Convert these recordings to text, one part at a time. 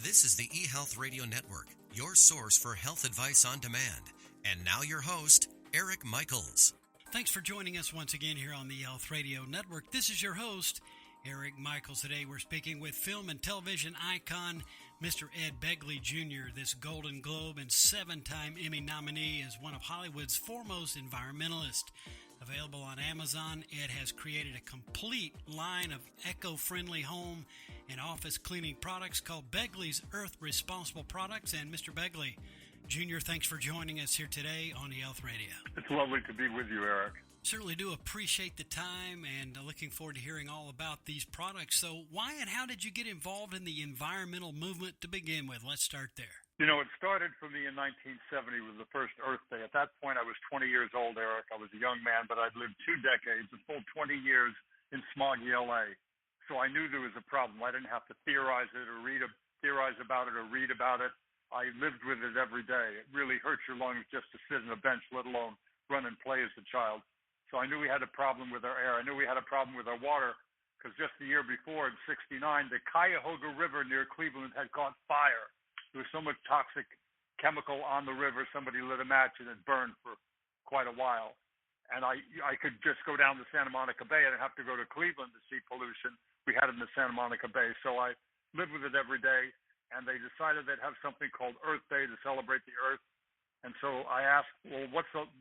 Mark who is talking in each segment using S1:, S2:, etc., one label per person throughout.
S1: This is the eHealth Radio Network, your source for health advice on demand. And now your host, Eric Michaels.
S2: Thanks for joining us once again here on the eHealth Radio Network. This is your host, Eric Michaels. Today we're speaking with film and television icon, Mr. Ed Begley Jr., this Golden Globe and 7-time Emmy nominee, is one of Hollywood's foremost environmentalists. Available on Amazon, Ed has created a complete line of eco-friendly home and office cleaning products called Begleys Earth Responsible Products. And Mr. Begley Jr., thanks for joining us here today on eHealth Radio.
S3: It's lovely to be with you, Eric.
S2: Certainly do appreciate the time and looking forward to hearing all about these products. So why and how did you get involved in the environmental movement to begin with? Let's start there.
S3: You know, it started for me in 1970 with the first Earth Day. At that point, I was 20 years old, Eric. I was a young man, but I'd lived 2 decades, a full 20 years in smoggy L.A. So I knew there was a problem. I didn't have to theorize it or theorize about it or read about it. I lived with it every day. It really hurts your lungs just to sit on a bench, let alone run and play as a child. So I knew we had a problem with our air. I knew we had a problem with our water because just the year before, in '69, the Cuyahoga River near Cleveland had caught fire. There was so much toxic chemical on the river, somebody lit a match and it burned for quite a while. And I could just go down to Santa Monica Bay. I didn't have to go to Cleveland to see pollution. We had it in the Santa Monica Bay. So I lived with it every day. And they decided they'd have something called Earth Day to celebrate the Earth. And so I asked, well,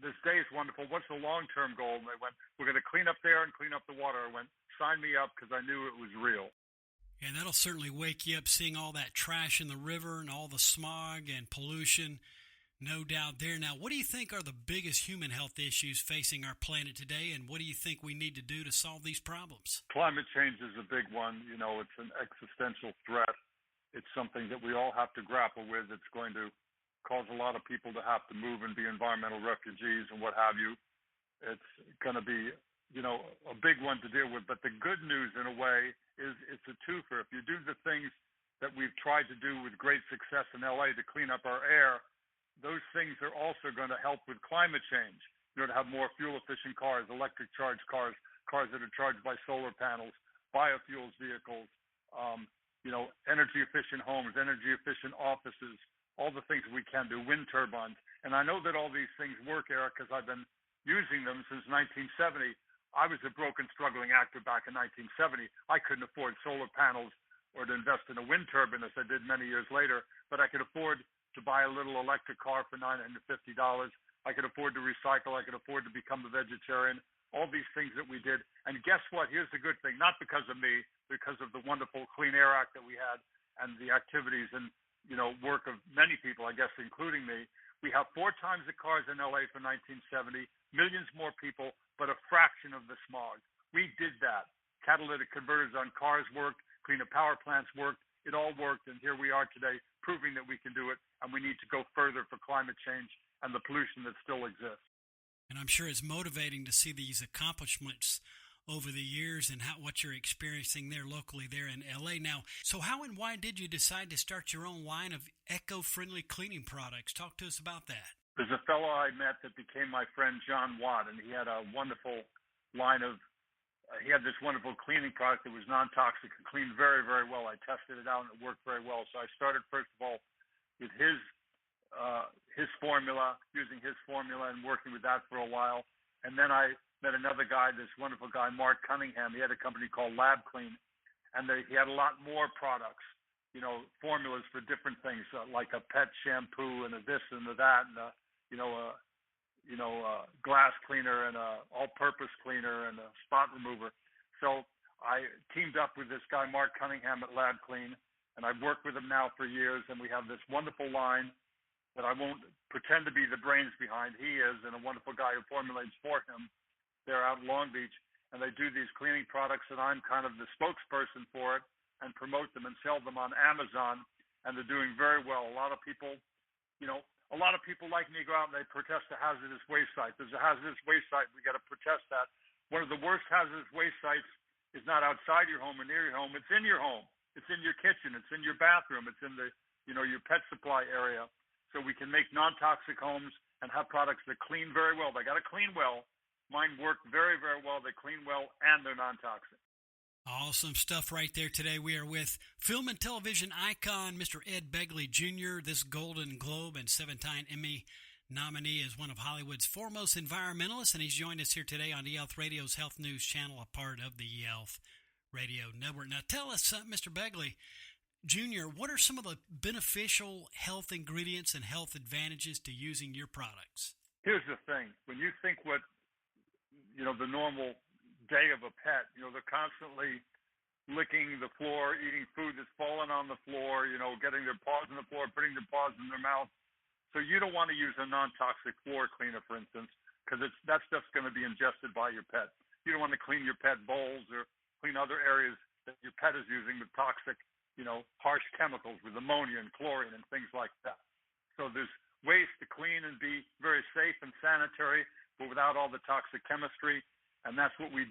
S3: this day is wonderful. What's the long-term goal? And they went, we're going to clean up there and clean up the water. I went, sign me up because I knew it was real.
S2: And that'll certainly wake you up, seeing all that trash in the river and all the smog and pollution, no doubt there. Now, what do you think are the biggest human health issues facing our planet today, and what do you think we need to do to solve these problems?
S3: Climate change is a big one. You know, it's an existential threat. It's something that we all have to grapple with. It's going to cause a lot of people to have to move and be environmental refugees and what have you. It's going to be, you know, a big one to deal with. But the good news, in a way, is it's a twofer. If you do the things that we've tried to do with great success in L.A. to clean up our air, those things are also going to help with climate change. You know, to have more fuel-efficient cars, electric charged cars, cars that are charged by solar panels, biofuels vehicles, you know, energy-efficient homes, energy-efficient offices, all the things we can do, wind turbines. And I know that all these things work, Eric, because I've been using them since 1970. I was a broken, struggling actor back in 1970. I couldn't afford solar panels or to invest in a wind turbine, as I did many years later, but I could afford to buy a little electric car for $950. I could afford to recycle. I could afford to become a vegetarian. All these things that we did. And guess what? Here's the good thing. Not because of me, because of the wonderful Clean Air Act that we had and the activities and, you know, work of many people, I guess, including me. We have 4 times the cars in L.A. for 1970, millions more people, but a fraction of the smog. We did that. Catalytic converters on cars worked. Cleaner power plants worked. It all worked. And here we are today proving that we can do it. And we need to go further for climate change and the pollution that still exists.
S2: And I'm sure it's motivating to see these accomplishments over the years and what you're experiencing there locally there in L.A. Now, so how and why did you decide to start your own line of eco-friendly cleaning products? Talk to us about that.
S3: There's a fellow I met that became my friend, John Watt, and he had a wonderful line of, he had this wonderful cleaning product that was non-toxic and cleaned very, very well. I tested it out and it worked very well. So I started, first of all, with his formula, using his formula and working with that for a while. And then I met another guy, this wonderful guy, Mark Cunningham. He had a company called Lab Clean, and he had a lot more products, you know, formulas for different things, like a pet shampoo and a this and a that, and a glass cleaner and a all-purpose cleaner and a spot remover. So I teamed up with this guy, Mark Cunningham at Lab Clean, and I've worked with him now for years, and we have this wonderful line that I won't pretend to be the brains behind. He is, and a wonderful guy who formulates for him. They're out in Long Beach, and they do these cleaning products, and I'm kind of the spokesperson for it and promote them and sell them on Amazon, and they're doing very well. A lot of people like me go out and they protest a hazardous waste site. There's a hazardous waste site. We got to protest that. One of the worst hazardous waste sites is not outside your home or near your home. It's in your home. It's in your kitchen. It's in your bathroom. It's in the, you know, your pet supply area. So we can make non-toxic homes and have products that clean very well. They got to clean well. Mine work very, very well. They clean well and they're non-toxic.
S2: Awesome stuff right there today. We are with film and television icon, Mr. Ed Begley Jr., this Golden Globe and 7-time Emmy nominee, is one of Hollywood's foremost environmentalists, and he's joined us here today on eHealth Radio's Health News channel, a part of the eHealth Radio Network. Now tell us, Mr. Begley Jr., what are some of the beneficial health ingredients and health advantages to using your products?
S3: Here's the thing. When you think what, the normal day of a pet, they're constantly licking the floor, eating food that's fallen on the floor, getting their paws on the floor, putting their paws in their mouth. So you don't want to use a non-toxic floor cleaner, for instance, because that stuff's going to be ingested by your pet. You don't want to clean your pet bowls or clean other areas that your pet is using with toxic, harsh chemicals with ammonia and chlorine and things like that. So there's ways to clean and be very safe and sanitary, but without all the toxic chemistry. And that's what we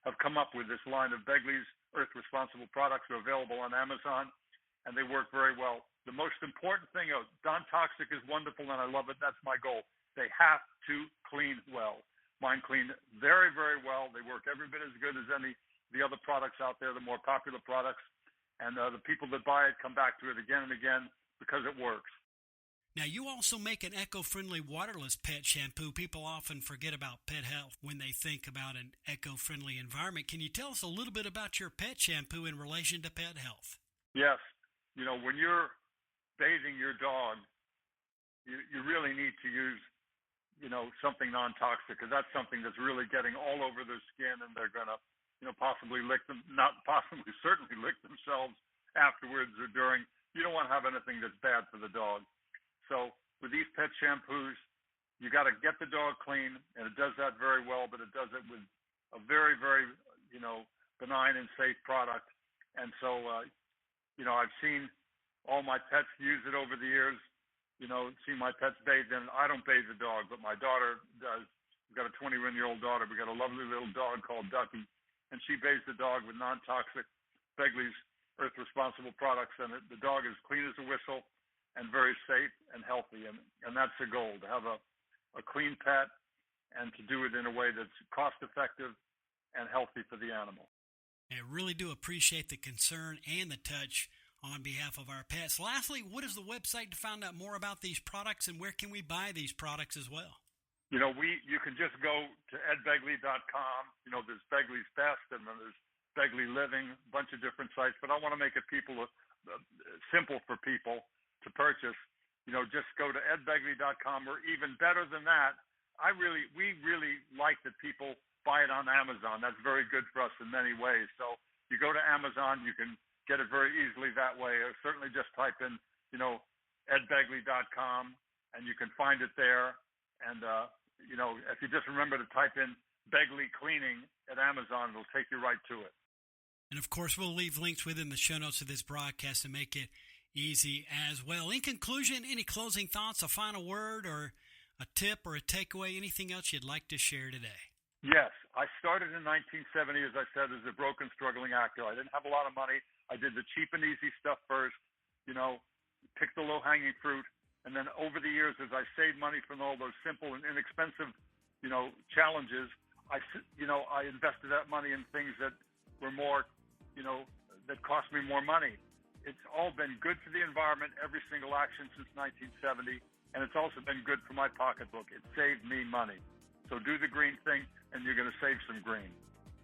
S3: have come up with. This line of Begleys Earth Responsible products are available on Amazon, and they work very well. The most important thing, non-toxic is wonderful, and I love it. That's my goal. They have to clean well. Mine clean very, very well. They work every bit as good as any of the other products out there, the more popular products. And the people that buy it come back to it again and again because it works.
S2: Now, you also make an eco-friendly waterless pet shampoo. People often forget about pet health when they think about an eco-friendly environment. Can you tell us a little bit about your pet shampoo in relation to pet health?
S3: Yes. When you're bathing your dog, you really need to use, something non-toxic, because that's something that's really getting all over their skin, and they're going to, possibly certainly lick themselves afterwards or during. You don't want to have anything that's bad for the dog. So with these pet shampoos, you got to get the dog clean, and it does that very well, but it does it with a very, very, benign and safe product. And so, I've seen all my pets use it over the years, seen my pets bathe in. I don't bathe the dog, but my daughter does. We've got a 21-year-old daughter. We've got a lovely little dog called Ducky, and she bathes the dog with non-toxic Begleys Earth Responsible products, and the dog is clean as a whistle and very safe and healthy. And that's the goal, to have a clean pet and to do it in a way that's cost-effective and healthy for the animal.
S2: I really do appreciate the concern and the touch on behalf of our pets. Lastly, what is the website to find out more about these products, and where can we buy these products as well?
S3: You can just go to edbegley.com. There's Begley's Best, and then there's Begley Living, a bunch of different sites. But I want to make it simple for people to purchase. Just go to edbegley.com, or even better than that, we really like that people buy it on Amazon. That's very good for us in many ways. So you go to Amazon, you can get it very easily that way. Or certainly just type in, edbegley.com, and you can find it there. And, if you just remember to type in Begley Cleaning at Amazon, it'll take you right to it.
S2: And, of course, we'll leave links within the show notes of this broadcast to make it easy as well. In conclusion, any closing thoughts, a final word, or a tip or a takeaway, anything else you'd like to share today?
S3: Yes. I started in 1970, as I said, as a broken, struggling actor. I didn't have a lot of money. I did the cheap and easy stuff first, picked the low-hanging fruit. And then over the years, as I saved money from all those simple and inexpensive, challenges, I invested that money in things that were more, that cost me more money. It's all been good for the environment, every single action since 1970, and it's also been good for my pocketbook. It saved me money. So do the green thing, and you're going to save some green.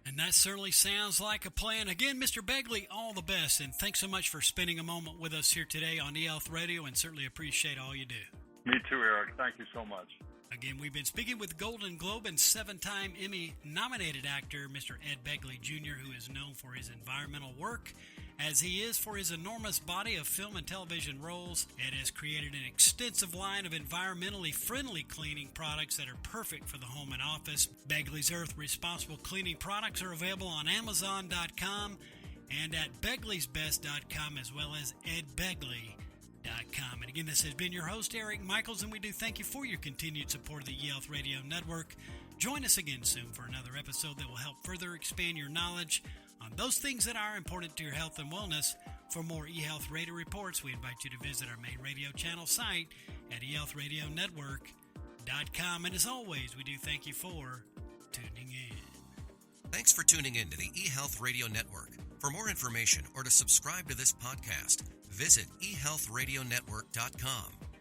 S2: And that certainly sounds like a plan. Again, Mr. Begley, all the best, and thanks so much for spending a moment with us here today on eHealth Radio, and certainly appreciate all you do.
S3: Me too, Eric. Thank you so much.
S2: Again, we've been speaking with Golden Globe and 7-time Emmy-nominated actor, Mr. Ed Begley Jr., who is known for his environmental work, as he is for his enormous body of film and television roles. Ed has created an extensive line of environmentally friendly cleaning products that are perfect for the home and office. Begley's Earth Responsible Cleaning products are available on Amazon.com and at BegleysBest.com, as well as EdBegley.com. And again, this has been your host, Eric Michaels, and we do thank you for your continued support of the eHealth Radio Network. Join us again soon for another episode that will help further expand your knowledge on those things that are important to your health and wellness. For more eHealth Radio reports, we invite you to visit our main radio channel site at eHealthRadioNetwork.com. And as always, we do thank you for tuning in.
S1: Thanks for tuning in to the eHealth Radio Network. For more information or to subscribe to this podcast, visit eHealthRadioNetwork.com.